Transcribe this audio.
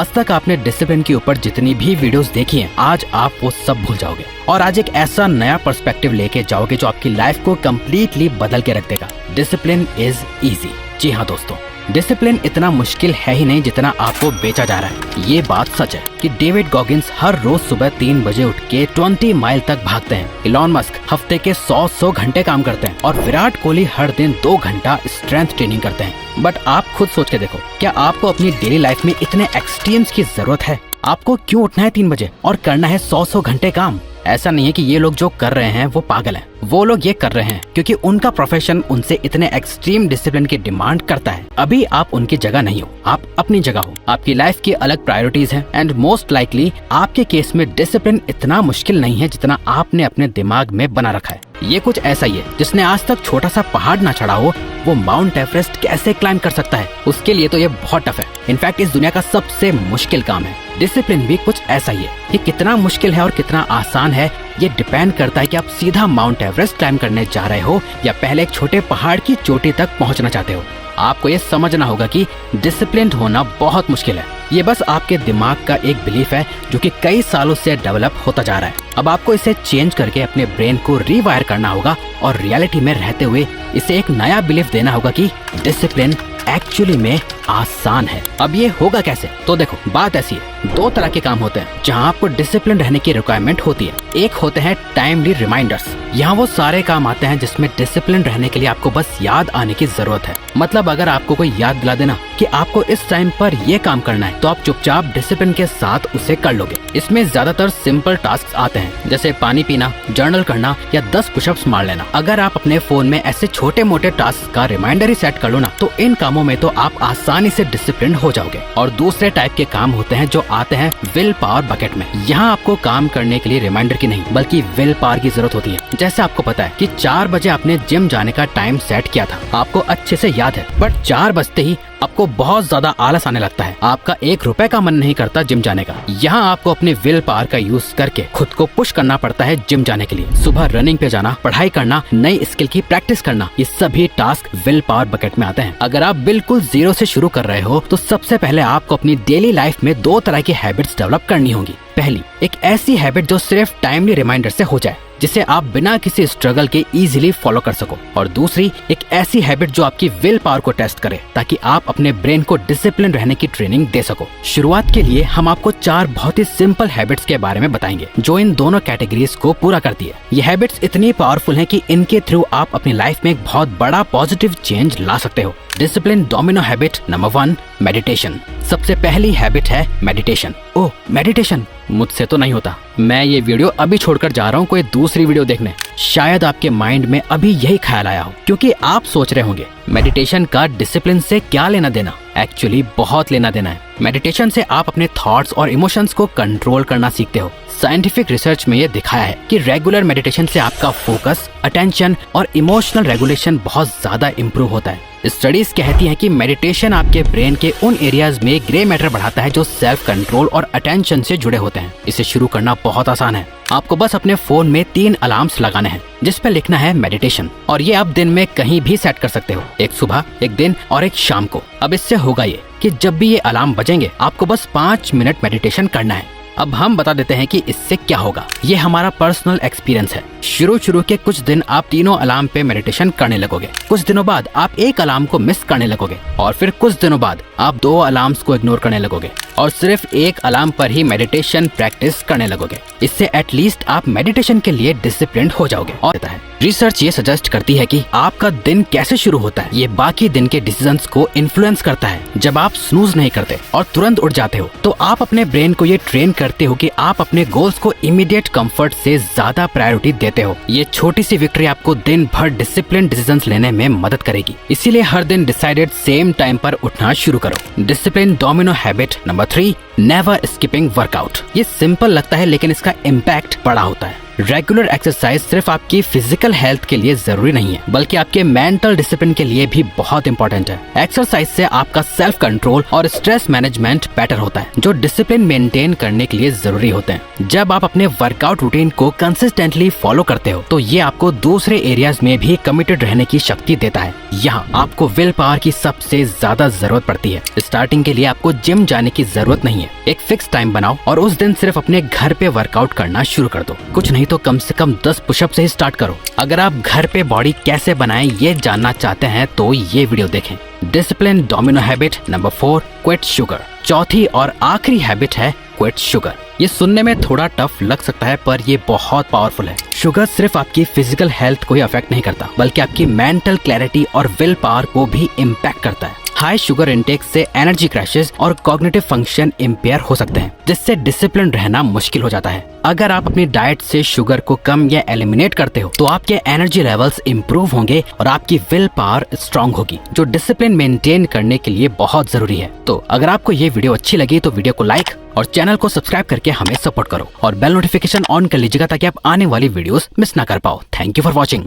आज तक आपने डिसिप्लिन के ऊपर जितनी भी वीडियोस देखी हैं, आज आप वो सब भूल जाओगे और आज एक ऐसा नया पर्सपेक्टिव लेके जाओगे जो आपकी लाइफ को कम्प्लीटली बदल के रख देगा। Discipline is easy. जी हाँ दोस्तों, डिसिप्लिन इतना मुश्किल है ही नहीं जितना आपको बेचा जा रहा है। ये बात सच है कि डेविड गॉगिंस हर रोज सुबह 3 बजे उठ के 20 माइल तक भागते हैं। इलॉन मस्क हफ्ते के 100 घंटे काम करते हैं और विराट कोहली हर दिन 2 घंटा स्ट्रेंथ ट्रेनिंग करते हैं। बट आप खुद सोच के देखो, क्या आपको अपनी डेली लाइफ में इतने एक्सट्रीम्स की जरूरत है? आपको क्यों उठना है 3 बजे और करना है 100 घंटे काम? ऐसा नहीं है कि ये लोग जो कर रहे हैं वो पागल हैं। वो लोग ये कर रहे हैं क्योंकि उनका प्रोफेशन उनसे इतने एक्सट्रीम डिसिप्लिन की डिमांड करता है। अभी आप उनकी जगह नहीं हो, आप अपनी जगह हो। आपकी लाइफ की अलग प्रायोरिटीज हैं एंड मोस्ट लाइकली आपके केस में डिसिप्लिन इतना मुश्किल नहीं है जितना आपने अपने दिमाग में बना रखा है। ये कुछ ऐसा ही है, जिसने आज तक छोटा सा पहाड़ ना चढ़ा हो वो माउंट एवरेस्ट कैसे क्लाइंब कर सकता है? उसके लिए तो ये बहुत टफ है। इनफैक्ट इस दुनिया का सबसे मुश्किल काम है। डिसिप्लिन भी कुछ ऐसा ही है। ये कितना मुश्किल है और कितना आसान है ये डिपेंड करता है कि आप सीधा माउंट एवरेस्ट क्लाइंब करने जा रहे हो या पहले एक छोटे पहाड़ की चोटी तक पहुंचना चाहते हो। आपको ये समझना होगा कि डिसिप्लिन्ड होना बहुत मुश्किल है। ये बस आपके दिमाग का एक बिलीफ है जो कि कई सालों से डेवलप होता जा रहा है। अब आपको इसे चेंज करके अपने ब्रेन को रीवायर करना होगा और रियलिटी में रहते हुए इसे एक नया बिलीफ देना होगा कि डिसिप्लिन एक्चुअली में आसान है। अब ये होगा कैसे? तो देखो, बात ऐसी है, 2 तरह के काम होते हैं जहाँ आपको डिसिप्लिन रहने की रिक्वायरमेंट होती है। एक होते हैं टाइमली रिमाइंडर्स। यहाँ वो सारे काम आते हैं जिसमें डिसिप्लिन रहने के लिए आपको बस याद आने की जरूरत है। मतलब अगर आपको कोई याद दिला देना कि आपको इस टाइम पर ये काम करना है तो आप चुपचाप डिसिप्लिन के साथ उसे कर लोगे। इसमें ज्यादातर सिंपल टास्क आते हैं जैसे पानी पीना, जर्नल करना या 10 पुशअप्स मार लेना। अगर आप अपने फोन में ऐसे छोटे मोटे टास्क का रिमाइंडर ही सेट कर लो ना तो इन कामों में तो आप आसानी से डिसिप्लिन हो जाओगे। और दूसरे टाइप के काम होते हैं जो आते हैं विल पावर बकेट में। यहाँ आपको काम करने के लिए रिमाइंडर की नहीं बल्कि विल पावर की जरूरत होती है। जैसे आपको पता है कि 4 बजे आपने जिम जाने का टाइम सेट किया था, आपको अच्छे से याद है, बट 4 बजते ही आपको बहुत ज्यादा आलस आने लगता है। आपका 1 रुपए का मन नहीं करता जिम जाने का। यहाँ आपको अपने विल पावर का यूज करके खुद को पुश करना पड़ता है जिम जाने के लिए। सुबह रनिंग पे जाना, पढ़ाई करना, नई स्किल की प्रैक्टिस करना, ये सभी टास्क विल पावर बकेट में आते हैं। अगर आप बिल्कुल 0 से शुरू कर रहे हो तो सबसे पहले आपको अपनी डेली लाइफ में 2 तरह की हैबिट्स डेवलप करनी होगी। पहली, एक ऐसी हैबिट जो सिर्फ टाइमली रिमाइंडर से हो जाए, जिसे आप बिना किसी स्ट्रगल के इजीली फॉलो कर सको। और दूसरी, एक ऐसी हैबिट जो आपकी विल पावर को टेस्ट करे ताकि आप अपने ब्रेन को डिसिप्लिन रहने की ट्रेनिंग दे सको। शुरुआत के लिए हम आपको 4 बहुत ही सिंपल हैबिट्स के बारे में बताएंगे जो इन दोनों कैटेगरीज को पूरा करती है। ये हैबिट्स इतनी पावरफुल हैं कि इनके थ्रू आप अपनी लाइफ में एक बहुत बड़ा पॉजिटिव चेंज ला सकते हो। Discipline domino habit number 1, meditation. सबसे पहली हैबिट है मेडिटेशन। ओह, मेडिटेशन मुझसे तो नहीं होता। मैं ये वीडियो अभी छोड़कर जा रहा हूँ कोई दूसरी वीडियो देखने। शायद आपके माइंड में अभी यही ख्याल आया हो क्योंकि आप सोच रहे होंगे मेडिटेशन का डिसिप्लिन से क्या लेना देना। एक्चुअली बहुत लेना देना है। मेडिटेशन से आप अपने थॉट्स और इमोशंस को कंट्रोल करना सीखते हो। साइंटिफिक रिसर्च में ये दिखाया है कि रेगुलर मेडिटेशन से आपका फोकस, अटेंशन और इमोशनल रेगुलेशन बहुत ज्यादा इम्प्रूव होता है। स्टडीज कहती हैं कि मेडिटेशन आपके ब्रेन के उन एरियाज में ग्रे मैटर बढ़ाता है जो सेल्फ कंट्रोल और अटेंशन से जुड़े होते हैं। इसे शुरू करना बहुत आसान है। आपको बस अपने फोन में 3 अलार्म्स लगाने हैं जिस पे लिखना है मेडिटेशन, और ये आप दिन में कहीं भी सेट कर सकते हो, एक सुबह, एक दिन और एक शाम को। अब इससे होगा ये कि जब भी ये अलार्म बजेंगे आपको बस 5 मिनट मेडिटेशन करना है। अब हम बता देते हैं कि इससे क्या होगा। ये हमारा पर्सनल एक्सपीरियंस है। शुरू के कुछ दिन आप तीनों अलार्म पे मेडिटेशन करने लगोगे। कुछ दिनों बाद आप एक अलार्म को मिस करने लगोगे और फिर कुछ दिनों बाद आप 2 अलार्म्स को इग्नोर करने लगोगे और सिर्फ एक अलार्म पर ही मेडिटेशन प्रैक्टिस करने लगोगे। इससे एटलीस्ट आप मेडिटेशन के लिए डिसिप्लिन्ड हो जाओगे। और रिसर्च ये सजेस्ट करती है कि आपका दिन कैसे शुरू होता है ये बाकी दिन के डिसीजंस को इन्फ्लुएंस करता है। जब आप स्नूज नहीं करते और तुरंत उठ जाते हो तो आप अपने ब्रेन को ये ट्रेन करते हो कि आप अपने गोल्स को इमीडिएट कंफर्ट से ज्यादा प्रायोरिटी देते हो। ये छोटी सी विक्ट्री आपको दिन भर डिसिप्लिन डिसीजंस लेने में मदद करेगी। इसीलिए हर दिन डिसाइडेड सेम टाइम पर उठना शुरू करो। Discipline domino habit number 3, never skipping workout. ये सिंपल लगता है लेकिन इसका इम्पैक्ट बड़ा होता है। रेगुलर एक्सरसाइज सिर्फ आपकी फिजिकल हेल्थ के लिए जरूरी नहीं है, बल्कि आपके मेंटल डिसिप्लिन के लिए भी बहुत इंपॉर्टेंट है। एक्सरसाइज से आपका सेल्फ कंट्रोल और स्ट्रेस मैनेजमेंट बेटर होता है, जो डिसिप्लिन मेंटेन करने के लिए जरूरी होते हैं। जब आप अपने वर्कआउट रूटीन को कंसिस्टेंटली फॉलो करते हो तो ये आपको दूसरे एरियाज में भी कमिटेड रहने की शक्ति देता है। यहाँ आपको विल पावर की सबसे ज्यादा जरूरत पड़ती है। स्टार्टिंग के लिए आपको जिम जाने की जरूरत नहीं है। एक फिक्स टाइम बनाओ और उस दिन सिर्फ अपने घर पे वर्कआउट करना शुरू कर दो। कुछ नहीं तो कम से कम 10 पुशअप से ही स्टार्ट करो। अगर आप घर पे बॉडी कैसे बनाएं ये जानना चाहते हैं तो ये वीडियो देखें। Discipline domino habit number 4, quit sugar. चौथी और आखिरी हैबिट है क्विट शुगर। ये सुनने में थोड़ा टफ लग सकता है पर ये बहुत पावरफुल है। शुगर सिर्फ आपकी फिजिकल हेल्थ को ही अफेक्ट नहीं करता, बल्कि आपकी मेंटल क्लैरिटी और विल पावर को भी इम्पैक्ट करता है। हाई शुगर इंटेक से एनर्जी क्रैशेस और कॉग्निटिव फंक्शन इम्पेयर हो सकते हैं, जिससे डिसिप्लिन रहना मुश्किल हो जाता है। अगर आप अपनी डाइट से शुगर को कम या एलिमिनेट करते हो तो आपके एनर्जी लेवल्स इंप्रूव होंगे और आपकी विल पावर स्ट्रांग होगी, जो डिसिप्लिन मेंटेन करने के लिए बहुत जरूरी है। तो अगर आपको ये वीडियो अच्छी लगी तो वीडियो को लाइक और चैनल को सब्सक्राइब करके हमें सपोर्ट करो और बेल नोटिफिकेशन ऑन कर लीजिएगा ताकि आप आने वाली वीडियोस मिस ना कर पाओ। Thank you for watching.